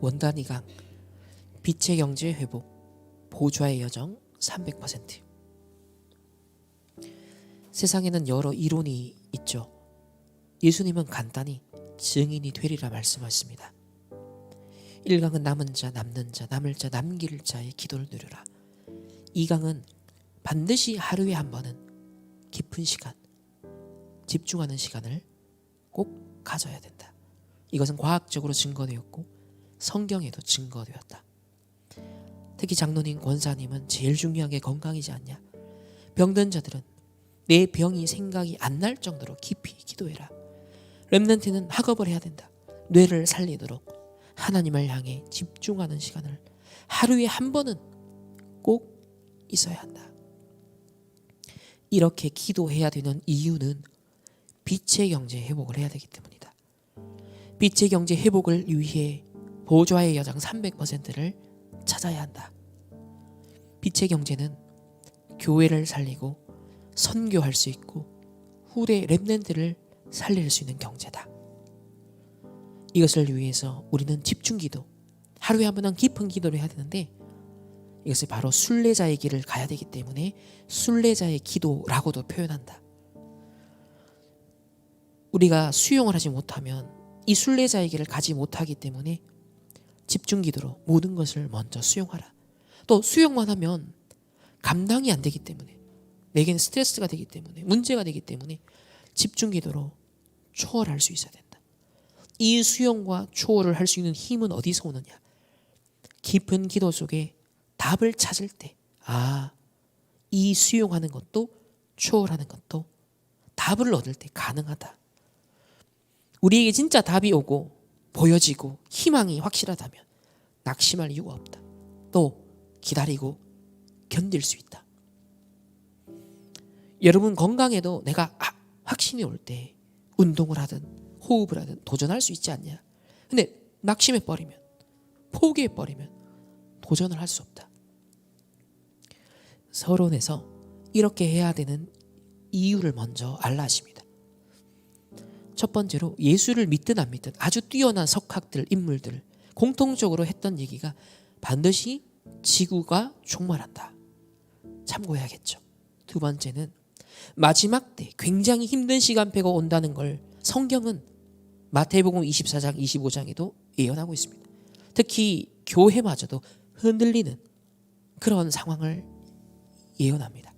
원단 2강, 빛의 경제 회복, 보좌의 여정 300%. 세상에는 여러 이론이 있죠. 예수님은 간단히 증인이 되리라 말씀하셨습니다. 1강은 남은 자, 남는 자, 남을 자, 남길 자의 기도를 누려라. 2강은 반드시 하루에 한 번은 깊은 시간, 집중하는 시간을 꼭 가져야 된다. 이것은 과학적으로 증거되었고 성경에도 증거되었다. 특히 장로님, 권사님은 제일 중요한 게 건강이지 않냐. 병든 자들은 내 병이 생각이 안 날 정도로 깊이 기도해라. 렘넌트는 학업을 해야 된다. 뇌를 살리도록 하나님을 향해 집중하는 시간을 하루에 한 번은 꼭 있어야 한다. 이렇게 기도해야 되는 이유는 빛의 경제 회복을 해야 되기 때문이다. 빛의 경제 회복을 위해 보좌의 여정 300%를 찾아야 한다. 빛의 경제는 교회를 살리고 선교할 수 있고 후대 렘넌트를 살릴 수 있는 경제다. 이것을 위해서 우리는 집중기도, 하루에 한 번은 깊은 기도를 해야 되는데 이것을 바로 순례자의 길을 가야 되기 때문에 순례자의 기도라고도 표현한다. 우리가 수용을 하지 못하면 이 순례자의 길을 가지 못하기 때문에 집중기도로 모든 것을 먼저 수용하라. 또 수용만 하면 감당이 안 되기 때문에, 내게는 스트레스가 되기 때문에, 문제가 되기 때문에 집중기도로 초월할 수 있어야 된다. 이 수용과 초월을 할 수 있는 힘은 어디서 오느냐? 깊은 기도 속에 답을 찾을 때, 이 수용하는 것도 초월하는 것도 답을 얻을 때 가능하다. 우리에게 진짜 답이 오고 보여지고 희망이 확실하다면 낙심할 이유가 없다. 또 기다리고 견딜 수 있다. 여러분 건강에도 내가 확신이 올 때 운동을 하든 호흡을 하든 도전할 수 있지 않냐. 근데 낙심해버리면, 포기해버리면 도전을 할 수 없다. 서론에서 이렇게 해야 되는 이유를 먼저 알라 하십니다. 첫 번째로 예수를 믿든 안 믿든 아주 뛰어난 석학들, 인물들 공통적으로 했던 얘기가 반드시 지구가 종말한다. 참고해야겠죠. 두 번째는 마지막 때 굉장히 힘든 시간표가 온다는 걸 성경은 마태복음 24장, 25장에도 예언하고 있습니다. 특히 교회마저도 흔들리는 그런 상황을 예언합니다.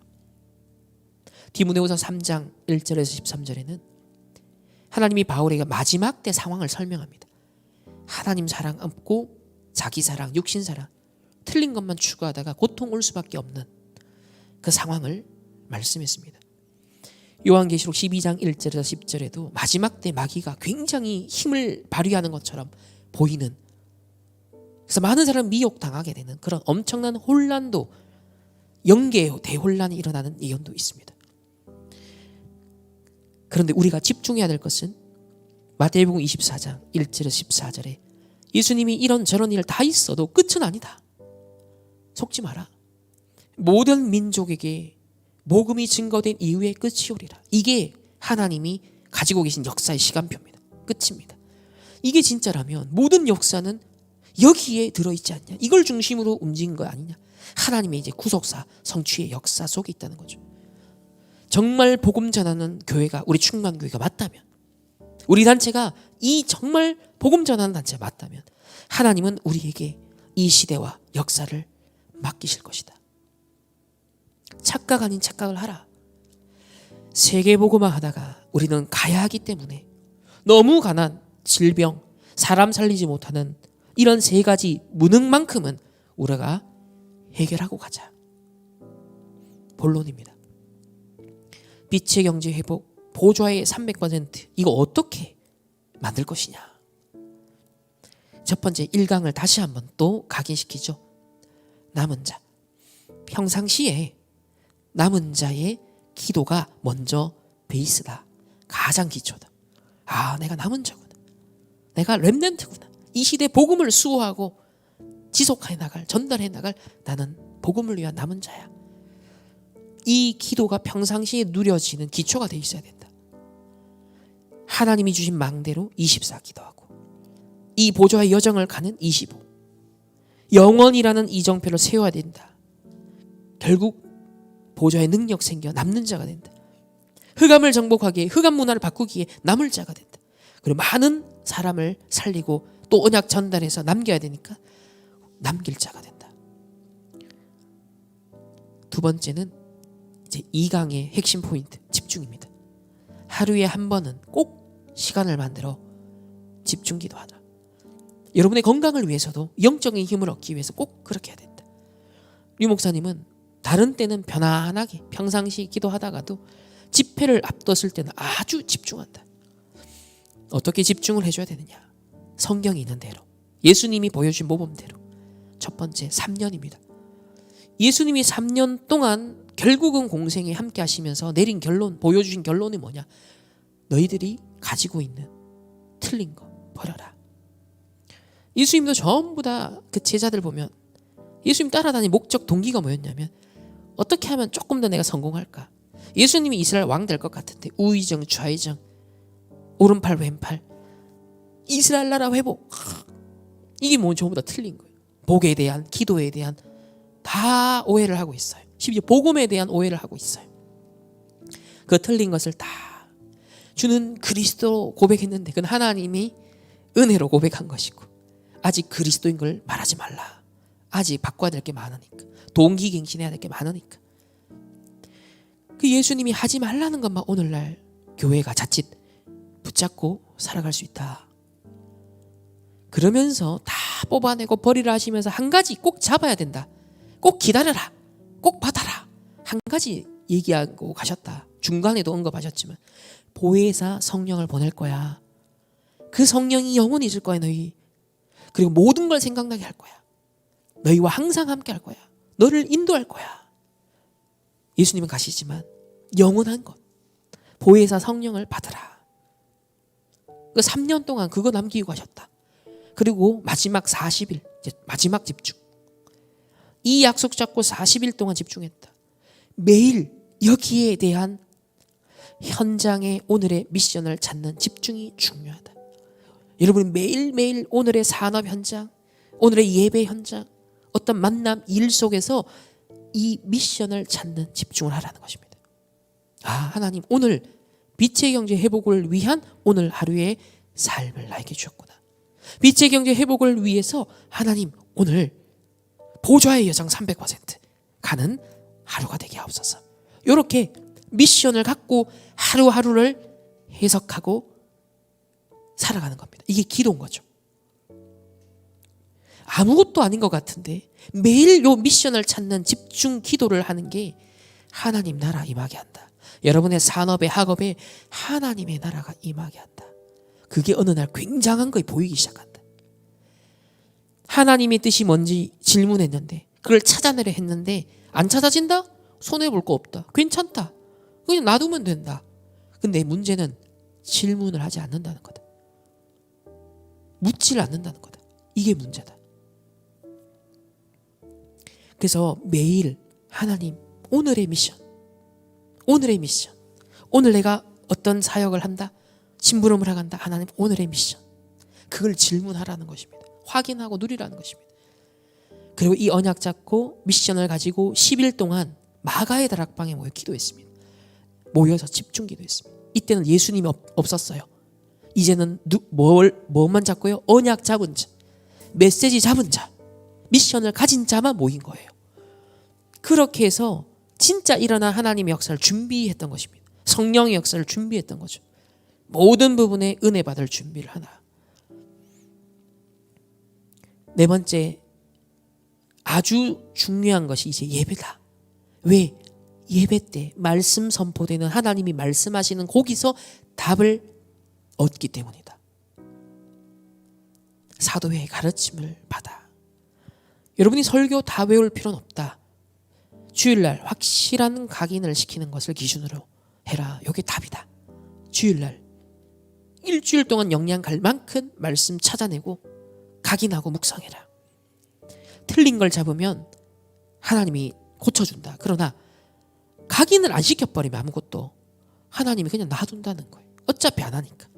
디모데후서 3장 1절에서 13절에는 하나님이 바울에게 마지막 때 상황을 설명합니다. 하나님 사랑 없고 자기 사랑, 육신 사랑, 틀린 것만 추구하다가 고통 올 수밖에 없는 그 상황을 말씀했습니다. 요한계시록 12장 1절에서 10절에도 마지막 때 마귀가 굉장히 힘을 발휘하는 것처럼 보이는, 그래서 많은 사람이 미혹당하게 되는 그런 엄청난 혼란도, 영계의 대혼란이 일어나는 예언도 있습니다. 그런데 우리가 집중해야 될 것은 마태복음 24장 1절에서 14절에 예수님이 이런저런 일 다 있어도 끝은 아니다. 속지 마라. 모든 민족에게 복음이 증거된 이후에 끝이 오리라. 이게 하나님이 가지고 계신 역사의 시간표입니다. 끝입니다. 이게 진짜라면 모든 역사는 여기에 들어있지 않냐. 이걸 중심으로 움직인 거 아니냐. 하나님의 이제 구속사, 성취의 역사 속에 있다는 거죠. 정말 복음 전하는 교회가 우리 충만교회가 맞다면, 우리 단체가 이 정말 복음 전하는 단체가 맞다면 하나님은 우리에게 이 시대와 역사를 맡기실 것이다. 착각 아닌 착각을 하라. 세계복음화 하다가 우리는 가야 하기 때문에 너무 가난, 질병, 사람 살리지 못하는 이런 세 가지 무능만큼은 우리가 해결하고 가자. 본론입니다. 빛의 경제 회복, 보좌의 300% 이거 어떻게 만들 것이냐. 첫 번째 1강을 다시 한번 또 각인시키죠. 남은 자. 평상시에 남은 자의 기도가 먼저 베이스다. 가장 기초다. 내가 남은 자구나. 내가 렘넌트구나. 이 시대 복음을 수호하고 지속해 나갈, 전달해 나갈 나는 복음을 위한 남은 자야. 이 기도가 평상시에 누려지는 기초가 돼 있어야 된다. 하나님이 주신 망대로 24 기도하고 이 보좌의 여정을 가는 25. 영원이라는 이정표를 세워야 된다. 결국 보좌의 능력 생겨 남는 자가 된다. 흑암을 정복하기에, 흑암 문화를 바꾸기에 남을 자가 된다. 그리고 많은 사람을 살리고 또 언약 전달해서 남겨야 되니까 남길 자가 된다. 두 번째는 이제 2강의 핵심 포인트, 집중입니다. 하루에 한 번은 꼭 시간을 만들어 집중 기도하자. 여러분의 건강을 위해서도 영적인 힘을 얻기 위해서 꼭 그렇게 해야 된다. 류 목사님은 다른 때는 편안하게 평상시 기도하다가도 집회를 앞뒀을 때는 아주 집중한다. 어떻게 집중을 해줘야 되느냐? 성경이 있는 대로, 예수님이 보여준 모범대로. 첫 번째, 3년입니다. 예수님이 3년 동안 결국은 공생에 함께 하시면서 내린 결론, 보여주신 결론이 뭐냐? 너희들이 가지고 있는 틀린 거 버려라. 예수님도 전부 다 그 제자들 보면 예수님 따라다니는 목적 동기가 뭐였냐면 어떻게 하면 조금 더 내가 성공할까? 예수님이 이스라엘 왕 될 것 같은데 우의정, 좌의정, 오른팔, 왼팔, 이스라엘 나라 회복, 이게 뭐 전부 다 틀린 거예요. 복에 대한, 기도에 대한 다 오해를 하고 있어요. 심지어 복음에 대한 오해를 하고 있어요. 그 틀린 것을 다 주는 그리스도 고백했는데 그건 하나님이 은혜로 고백한 것이고 아직 그리스도인 걸 말하지 말라. 아직 바꿔야 될 게 많으니까. 동기갱신해야 될 게 많으니까. 그 예수님이 하지 말라는 것만 오늘날 교회가 자칫 붙잡고 살아갈 수 있다. 그러면서 다 뽑아내고 버리라 하시면서 한 가지 꼭 잡아야 된다. 꼭 기다려라. 꼭 받아라. 한 가지 얘기하고 가셨다. 중간에도 언급하셨지만 보혜사 성령을 보낼 거야. 그 성령이 영원히 있을 거야 너희. 그리고 모든 걸 생각나게 할 거야. 너희와 항상 함께 할 거야. 너를 인도할 거야. 예수님은 가시지만 영원한 것 보혜사 성령을 받으라. 그 3년 동안 그거 남기고 가셨다. 그리고 마지막 40일 이제 마지막 집중. 이 약속 잡고 40일 동안 집중했다. 매일 여기에 대한 현장의 오늘의 미션을 찾는 집중이 중요하다. 여러분 매일매일 오늘의 산업 현장, 오늘의 예배 현장, 어떤 만남, 일 속에서 이 미션을 찾는 집중을 하라는 것입니다. 아, 하나님 오늘 빛의 경제 회복을 위한 오늘 하루의 삶을 나에게 주셨구나. 빛의 경제 회복을 위해서 하나님 오늘 보좌의 여정 300% 가는 하루가 되게 하옵소서. 이렇게 미션을 갖고 하루하루를 해석하고 살아가는 겁니다. 이게 기도인 거죠. 아무것도 아닌 것 같은데 매일 요 미션을 찾는 집중 기도를 하는 게 하나님 나라 임하게 한다. 여러분의 산업에 학업에 하나님의 나라가 임하게 한다. 그게 어느 날 굉장한 거에 보이기 시작한다. 하나님의 뜻이 뭔지 질문했는데 그걸 찾아내려 했는데 안 찾아진다? 손해볼 거 없다. 괜찮다. 그냥 놔두면 된다. 근데 문제는 질문을 하지 않는다는 거다. 묻지를 않는다는 거다. 이게 문제다. 그래서 매일 하나님 오늘의 미션, 오늘의 미션, 오늘 내가 어떤 사역을 한다, 심부름을 하간다. 하나님 오늘의 미션, 그걸 질문하라는 것입니다. 확인하고 누리라는 것입니다. 그리고 이 언약 잡고 미션을 가지고 10일 동안 마가의 다락방에 모여 기도했습니다. 모여서 집중 기도했습니다. 이때는 예수님이 없었어요. 이제는 뭐만 잡고요? 언약 잡은 자, 메시지 잡은 자, 미션을 가진 자만 모인 거예요. 그렇게 해서 진짜 일어난 하나님의 역사를 준비했던 것입니다. 성령의 역사를 준비했던 거죠. 모든 부분에 은혜 받을 준비를 하나. 네 번째, 아주 중요한 것이 이제 예배다. 왜? 예배 때 말씀 선포되는 하나님이 말씀하시는 거기서 답을 얻기 때문이다. 사도회의 가르침을 받아. 여러분이 설교 다 외울 필요는 없다. 주일날 확실한 각인을 시키는 것을 기준으로 해라. 이게 답이다. 주일날 일주일 동안 영양 갈 만큼 말씀 찾아내고 각인하고 묵상해라. 틀린 걸 잡으면 하나님이 고쳐준다. 그러나 각인을 안 시켜버리면 아무것도 하나님이 그냥 놔둔다는 거예요. 어차피 안 하니까.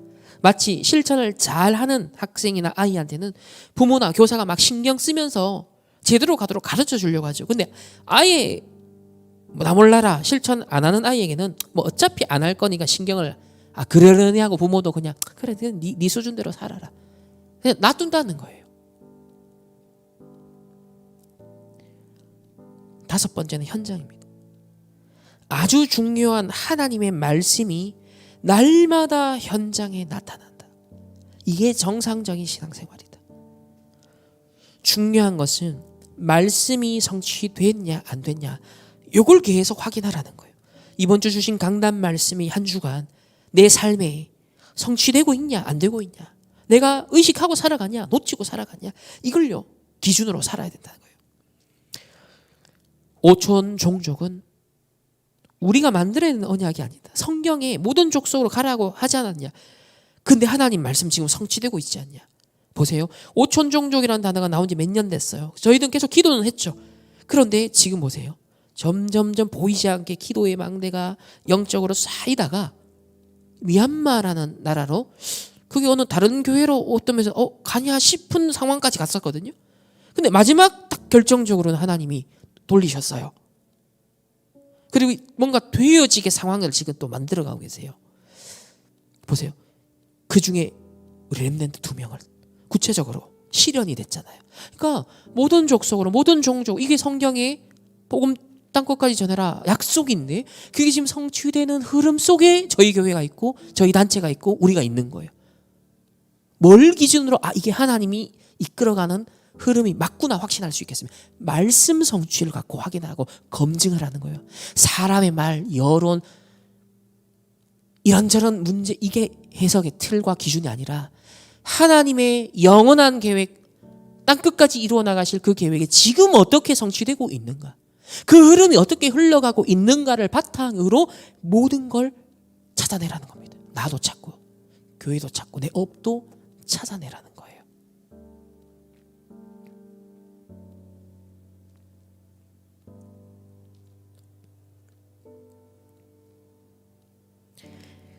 마치 실천을 잘하는 학생이나 아이한테는 부모나 교사가 막 신경 쓰면서 제대로 가도록 가르쳐 주려고 하죠. 근데 아예 나 몰라라 실천 안 하는 아이에게는 뭐 어차피 안 할 거니까 신경을 그러려니 하고 부모도 그냥 그래 네 수준대로 살아라 그냥 놔둔다는 거예요. 5번째는 현장입니다. 아주 중요한 하나님의 말씀이 날마다 현장에 나타난다. 이게 정상적인 신앙생활이다. 중요한 것은 말씀이 성취됐냐 안 됐냐 이걸 계속 확인하라는 거예요. 이번 주 주신 강단 말씀이 한 주간 내 삶에 성취되고 있냐 안 되고 있냐 내가 의식하고 살아가냐 놓치고 살아가냐 이걸요 기준으로 살아야 된다는 거예요. 오촌 종족은 우리가 만들어낸 언약이 아니다. 성경에 모든 족속으로 가라고 하지 않았냐. 근데 하나님 말씀 지금 성취되고 있지 않냐. 보세요. 오촌 종족이라는 단어가 나온 지 몇 년 됐어요. 저희들은 계속 기도는 했죠. 그런데 지금 보세요. 점점점 보이지 않게 기도의 망대가 영적으로 쌓이다가 미얀마라는 나라로 그게 어느 다른 교회로 어떠면서 가냐 싶은 상황까지 갔었거든요. 근데 마지막 딱 결정적으로는 하나님이 돌리셨어요. 그리고 뭔가 되어지게 상황을 지금 또 만들어가고 계세요. 보세요. 그 중에 우리 렘넌트 2명을 구체적으로 실현이 됐잖아요. 그러니까 모든 족속으로 모든 종족 이게 성경의 복음 땅끝까지 전해라 약속인데 그게 지금 성취되는 흐름 속에 저희 교회가 있고 저희 단체가 있고 우리가 있는 거예요. 뭘 기준으로 이게 하나님이 이끌어가는 흐름이 맞구나 확신할 수 있겠습니다. 말씀 성취를 갖고 확인하고 검증을 하는 거예요. 사람의 말, 여론, 이런저런 문제 이게 해석의 틀과 기준이 아니라 하나님의 영원한 계획, 땅끝까지 이루어 나가실 그 계획이 지금 어떻게 성취되고 있는가, 그 흐름이 어떻게 흘러가고 있는가를 바탕으로 모든 걸 찾아내라는 겁니다. 나도 찾고 교회도 찾고 내 업도 찾아내라는 거예요.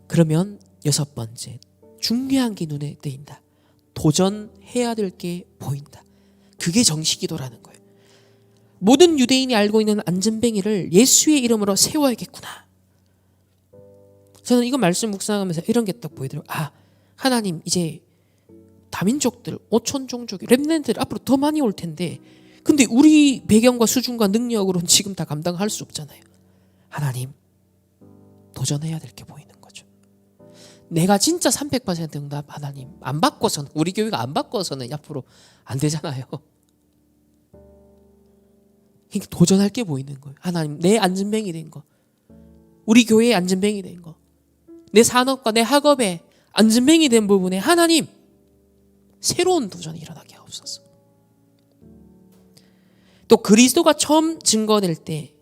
그러면 6번째, 중요한 게 눈에 띄인다. 도전해야 될 게 보인다. 그게 정식기도라는 거예요. 모든 유대인이 알고 있는 안전뱅이를 예수의 이름으로 세워야겠구나. 저는 이거 말씀 묵상하면서 이런 게 딱 보이더라고요. 하나님 이제 다민족들, 오촌 종족이 렘넌트들 앞으로 더 많이 올 텐데 근데 우리 배경과 수준과 능력으로는 지금 다 감당할 수 없잖아요. 하나님 도전해야 될 게 보이는 거죠. 내가 진짜 300% 응답 하나님 안 바꿔서는 우리 교회가 안 바꿔서는 앞으로 안 되잖아요. 그러니까 도전할 게 보이는 거예요. 하나님 내 안전뱅이 된 거, 우리 교회의 안전뱅이 된 거, 내 산업과 내 학업에 안전뱅이 된 부분에 하나님 새로운 도전이 일어나게 하옵소서. 또 그리스도가 처음 증거될 때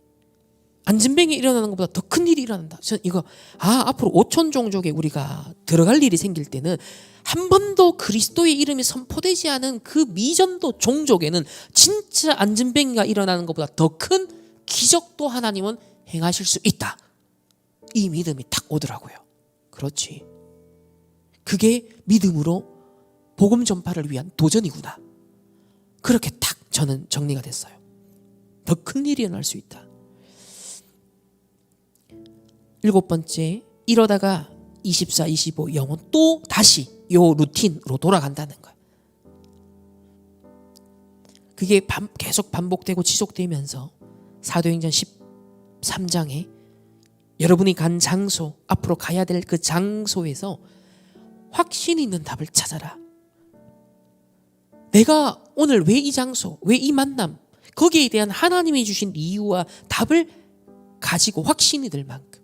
안전뱅이 일어나는 것보다 더 큰 일이 일어난다. 저는 이거 앞으로 오촌 종족에 우리가 들어갈 일이 생길 때는 한 번도 그리스도의 이름이 선포되지 않은 그 미전도 종족에는 진짜 안전뱅이가 일어나는 것보다 더 큰 기적도 하나님은 행하실 수 있다. 이 믿음이 딱 오더라고요. 그렇지. 그게 믿음으로 복음 전파를 위한 도전이구나. 그렇게 딱 저는 정리가 됐어요. 더 큰 일이 일어날 수 있다. 7번째, 이러다가 24, 25 영혼 또 다시 요 루틴으로 돌아간다는 거예요. 그게 계속 반복되고 지속되면서 사도행전 13장에 여러분이 간 장소, 앞으로 가야 될 그 장소에서 확신 있는 답을 찾아라. 내가 오늘 왜 이 장소, 왜 이 만남, 거기에 대한 하나님이 주신 이유와 답을 가지고 확신이 들 만큼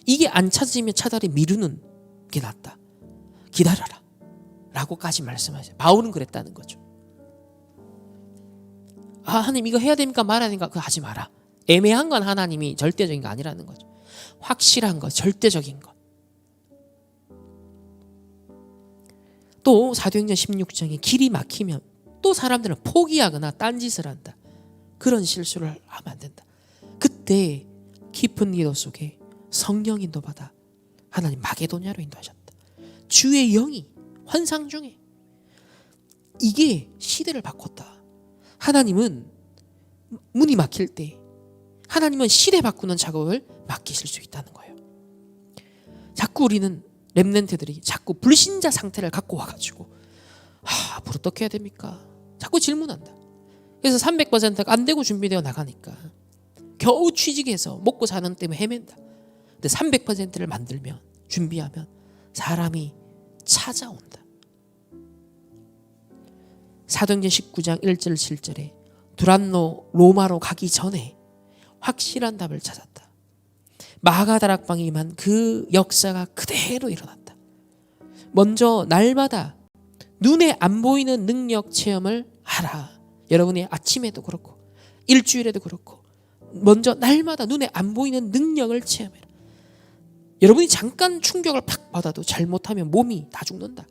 이게 안 찾으면 차라리 미루는 게 낫다. 기다려라 라고까지 말씀하세요. 바울은 그랬다는 거죠. 하나님 이거 해야 됩니까 말아야 됩니까? 그거 하지 마라. 애매한 건 하나님이 절대적인 거 아니라는 거죠. 확실한 거, 절대적인 것. 또 사도행전 16장에 길이 막히면 또 사람들은 포기하거나 딴짓을 한다. 그런 실수를 하면 안 된다. 그때 깊은 기도 속에 성령 인도받아 하나님 마게도냐로 인도하셨다. 주의 영이 환상 중에 이게 시대를 바꿨다. 하나님은 문이 막힐 때 하나님은 시대 바꾸는 작업을 맡기실 수 있다는 거예요. 자꾸 우리는 렘넌트들이 자꾸 불신자 상태를 갖고 와가지고 앞으로 어떻게 해야 됩니까? 자꾸 질문한다. 그래서 300%가 안 되고 준비되어 나가니까 겨우 취직해서 먹고 사는 때문에 헤맨다. 근데 300%를 만들면 준비하면 사람이 찾아온다. 사도행전 19장 1절 7절에 두란노 로마로 가기 전에 확실한 답을 찾았다. 마가다락방에 임한 그 역사가 그대로 일어났다. 먼저 날마다 눈에 안 보이는 능력 체험을 하라. 여러분이 아침에도 그렇고 일주일에도 그렇고 먼저 날마다 눈에 안 보이는 능력을 체험해라. 여러분이 잠깐 충격을 팍 받아도 잘못하면 몸이 다 죽는다.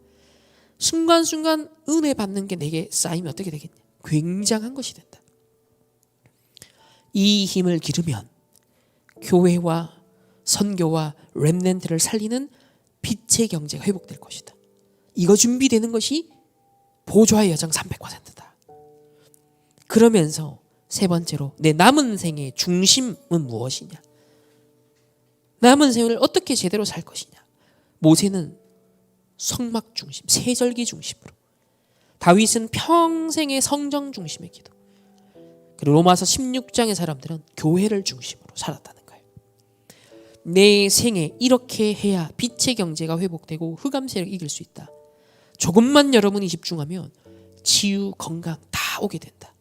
순간순간 은혜 받는 게 내게 쌓이면 어떻게 되겠냐? 굉장한 것이 된다. 이 힘을 기르면 교회와 선교와 렘넌트를 살리는 빛의 경제가 회복될 것이다. 이거 준비되는 것이 보좌의 여정 300%다. 그러면서 세 번째로 내 남은 생의 중심은 무엇이냐? 남은 생을 어떻게 제대로 살 것이냐? 모세는 성막 중심, 세절기 중심으로, 다윗은 평생의 성정 중심의 기도, 그리고 로마서 16장의 사람들은 교회를 중심으로 살았다는 거예요. 내 생에 이렇게 해야 빛의 경제가 회복되고 흑암세력을 이길 수 있다. 조금만 여러분이 집중하면 치유, 건강 다 오게 된다.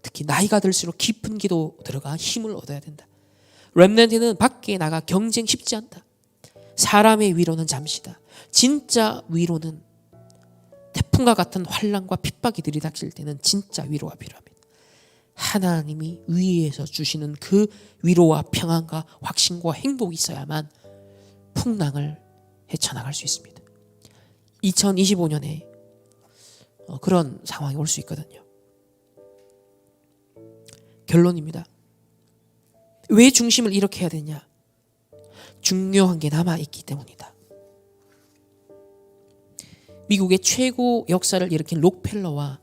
특히 나이가 들수록 깊은 기도 들어가 힘을 얻어야 된다. 렘넌트는 밖에 나가 경쟁 쉽지 않다. 사람의 위로는 잠시다. 진짜 위로는 태풍과 같은 환난과 핍박이 들이닥칠 때는 진짜 위로가 필요합니다. 하나님이 위에서 주시는 그 위로와 평안과 확신과 행복이 있어야만 풍랑을 헤쳐나갈 수 있습니다. 2025년에 그런 상황이 올 수 있거든요. 결론입니다. 왜 중심을 이렇게 해야 되냐? 중요한 게 남아있기 때문이다. 미국의 최고 역사를 일으킨 록펠러와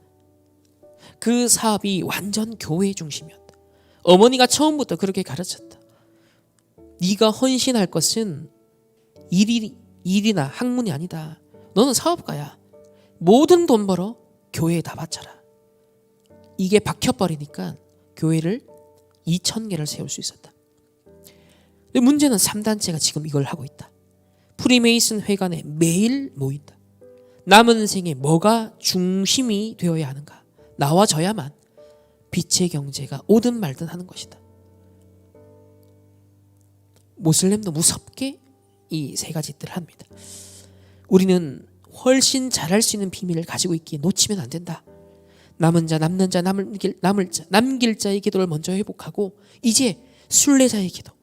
그 사업이 완전 교회 중심이었다. 어머니가 처음부터 그렇게 가르쳤다. 네가 헌신할 것은 일이나 학문이 아니다. 너는 사업가야. 모든 돈 벌어 교회에 다 바쳐라. 이게 박혀버리니까 교회를 2,000개를 세울 수 있었다. 근데 문제는 3단체가 지금 이걸 하고 있다. 프리메이슨 회관에 매일 모인다. 남은 생에 뭐가 중심이 되어야 하는가? 나와져야만 빛의 경제가 오든 말든 하는 것이다. 모슬렘도 무섭게 이 세 가지 뜻을 합니다. 우리는 훨씬 잘할 수 있는 비밀을 가지고 있기에 놓치면 안 된다. 남은 자, 남는 자, 남길 자의 기도를 먼저 회복하고 이제 순례자의 기도,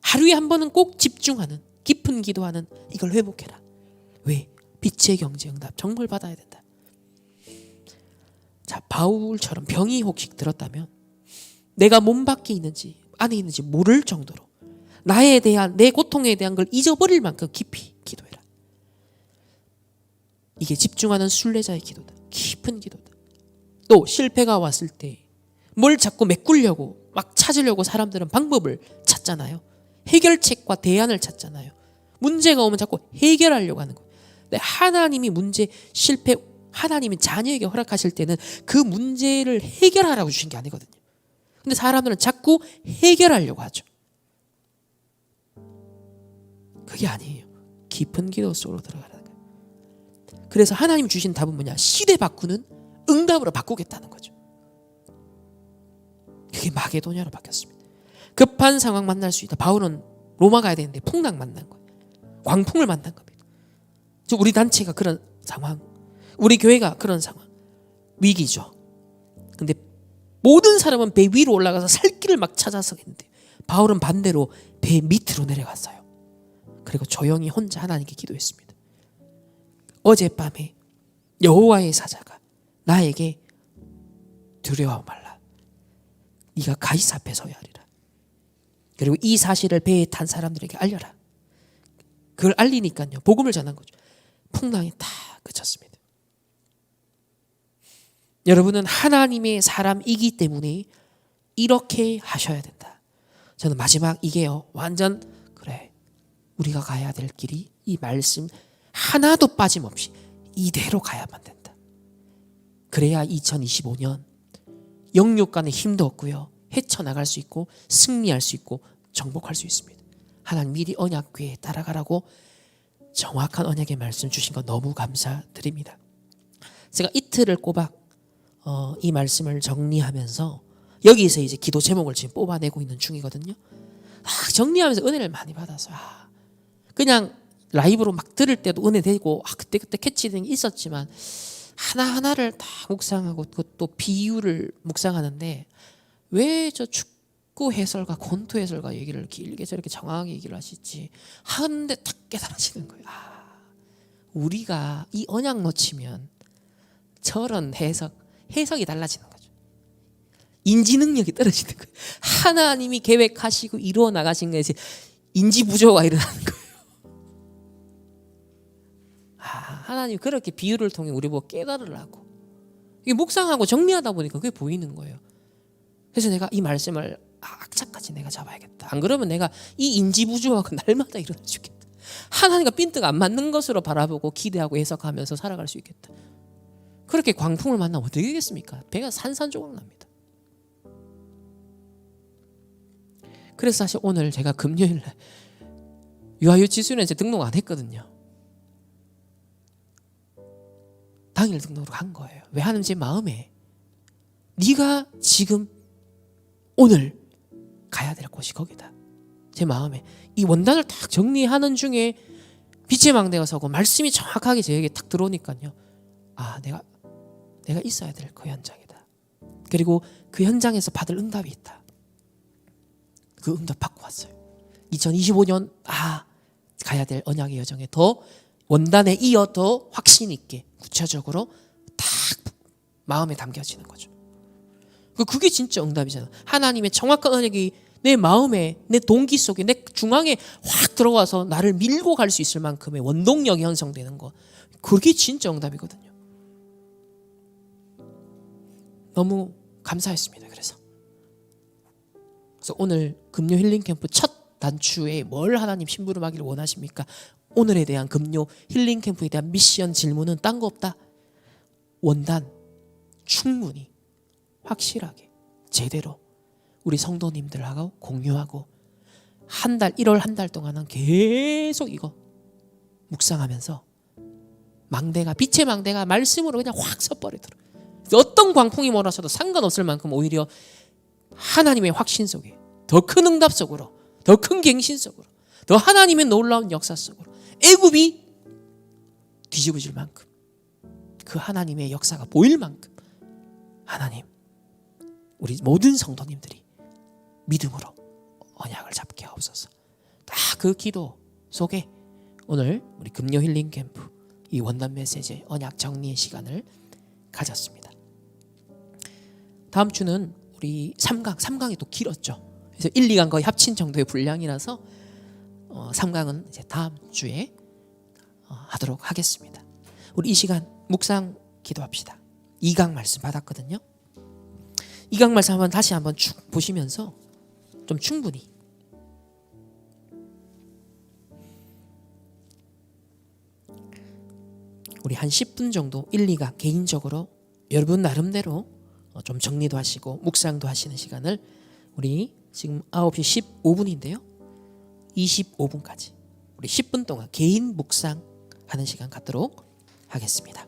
하루에 한 번은 꼭 집중하는 깊은 기도하는 이걸 회복해라. 왜? 빛의 경제 응답 정말 받아야 된다. 자, 바울처럼 병이 혹시 들었다면 내가 몸 밖에 있는지 안에 있는지 모를 정도로 나에 대한, 내 고통에 대한 걸 잊어버릴 만큼 깊이 기도해라. 이게 집중하는 순례자의 기도다. 깊은 기도다. 또 실패가 왔을 때 뭘 자꾸 메꾸려고 막 찾으려고 사람들은 방법을 찾잖아요. 해결책과 대안을 찾잖아요. 문제가 오면 자꾸 해결하려고 하는 거예요. 근데 하나님이 문제, 실패, 하나님이 자녀에게 허락하실 때는 그 문제를 해결하라고 주신 게 아니거든요. 근데 사람들은 자꾸 해결하려고 하죠. 그게 아니에요. 깊은 기도 속으로 들어가라는 거예요. 그래서 하나님 주신 답은 뭐냐? 시대 바꾸는 응답으로 바꾸겠다는 거죠. 그게 마게도냐로 바뀌었습니다. 급한 상황 만날 수 있다. 바울은 로마 가야 되는데 풍랑 만난 거예요. 광풍을 만난 겁니다. 우리 단체가 그런 상황, 우리 교회가 그런 상황, 위기죠. 근데 모든 사람은 배 위로 올라가서 살 길을 막 찾아서 했는데 바울은 반대로 배 밑으로 내려갔어요. 그리고 조용히 혼자 하나님께 기도했습니다. 어젯밤에 여호와의 사자가 나에게 두려워 말라. 네가 가이사 앞에 서야 하리라. 그리고 이 사실을 배에 탄 사람들에게 알려라. 그걸 알리니까요. 복음을 전한 거죠. 풍랑이 다 그쳤습니다. 여러분은 하나님의 사람이기 때문에 이렇게 하셔야 된다. 저는 마지막 이게요. 완전 그래. 우리가 가야 될 길이 이 말씀 하나도 빠짐없이 이대로 가야만 된다. 그래야 2025년 영육 간의 힘도 없고요. 헤쳐나갈 수 있고 승리할 수 있고 정복할 수 있습니다. 하나님 미리 언약궤에 따라가라고 정확한 언약의 말씀 주신 거 너무 감사드립니다. 제가 이틀을 꼬박 이 말씀을 정리하면서 여기서 이제 기도 제목을 지금 뽑아내고 있는 중이거든요. 정리하면서 은혜를 많이 받아서 그냥 라이브로 막 들을 때도 은혜 되고 그때 캐치된 게 있었지만 하나하나를 다 묵상하고 그것도 비유를 묵상하는데 왜 저 축구 해설가 권투 해설가 얘기를 길게 저렇게 정확하게 얘기를 하시지 하는데 딱 깨달아지는 거예요. 우리가 이 언약 놓치면 저런 해석이 달라지는 거죠. 인지 능력이 떨어지는 거예요. 하나님이 계획하시고 이루어 나가신 것에 인지 부조가 일어나는 거예요. 하나님 그렇게 비유를 통해 우리 보고 깨달으라고. 이게 묵상하고 정리하다 보니까 그게 보이는 거예요. 그래서 내가 이 말씀을 악착같이 내가 잡아야겠다. 안 그러면 내가 이 인지부조화가 날마다 일어나 죽겠다. 하나님과 핀트가 안 맞는 것으로 바라보고 기대하고 해석하면서 살아갈 수 있겠다. 그렇게 광풍을 만나면 어떻게 되겠습니까? 배가 산산조각 납니다. 그래서 사실 오늘 제가 금요일날 유아유치수련회 등록 안 했거든요. 당일 등록으로 간 거예요. 왜 하는지 제 마음에 네가 지금 오늘 가야 될 곳이 거기다. 제 마음에 이 원단을 딱 정리하는 중에 빛의 망대가 서고 말씀이 정확하게 제게 딱 들어오니까요. 내가 있어야 될 그 현장이다. 그리고 그 현장에서 받을 응답이 있다. 그 응답 받고 왔어요. 2025년 가야 될 언약의 여정에 더 원단에 이어 더 확신 있게 구체적으로 딱 마음에 담겨지는 거죠. 그게 진짜 응답이잖아. 하나님의 정확한 언약이 내 마음에 내 동기 속에 내 중앙에 확 들어와서 나를 밀고 갈 수 있을 만큼의 원동력이 형성되는 거. 그게 진짜 응답이거든요. 너무 감사했습니다. 그래서 오늘 금요 힐링 캠프 첫 단추에 뭘 하나님 심부름하기를 원하십니까? 오늘에 대한 금요 힐링 캠프에 대한 미션 질문은 딴 거 없다. 원단 충분히 확실하게 제대로 우리 성도님들하고 공유하고 1월 한 달 동안은 계속 이거 묵상하면서 빛의 망대가 말씀으로 그냥 확 섞어버리더라고요. 어떤 광풍이 몰아쳐도 상관없을 만큼 오히려 하나님의 확신 속에 더 큰 응답 속으로 더 큰 갱신 속으로 더 하나님의 놀라운 역사 속으로 애굽이 뒤집어질 만큼 그 하나님의 역사가 보일 만큼 하나님 우리 모든 성도님들이 믿음으로 언약을 잡게 하옵소서. 딱 그 기도 속에 오늘 우리 금요 힐링 캠프 이 원단 메시지 언약 정리의 시간을 가졌습니다. 다음 주는 우리 3강이 또 길었죠. 그래서 1, 2강 거의 합친 정도의 분량이라서 3강은 이제 다음 주에 하도록 하겠습니다. 우리 이 시간 묵상 기도합시다. 2강 말씀 받았거든요. 2강 말씀 다시 한번 쭉 보시면서 좀 충분히 우리 한 10분 정도 1, 2강 개인적으로 여러분 나름대로 좀 정리도 하시고 묵상도 하시는 시간을 우리 지금 9시 15분인데요. 25분까지 우리 10분 동안 개인 묵상하는 시간 갖도록 하겠습니다.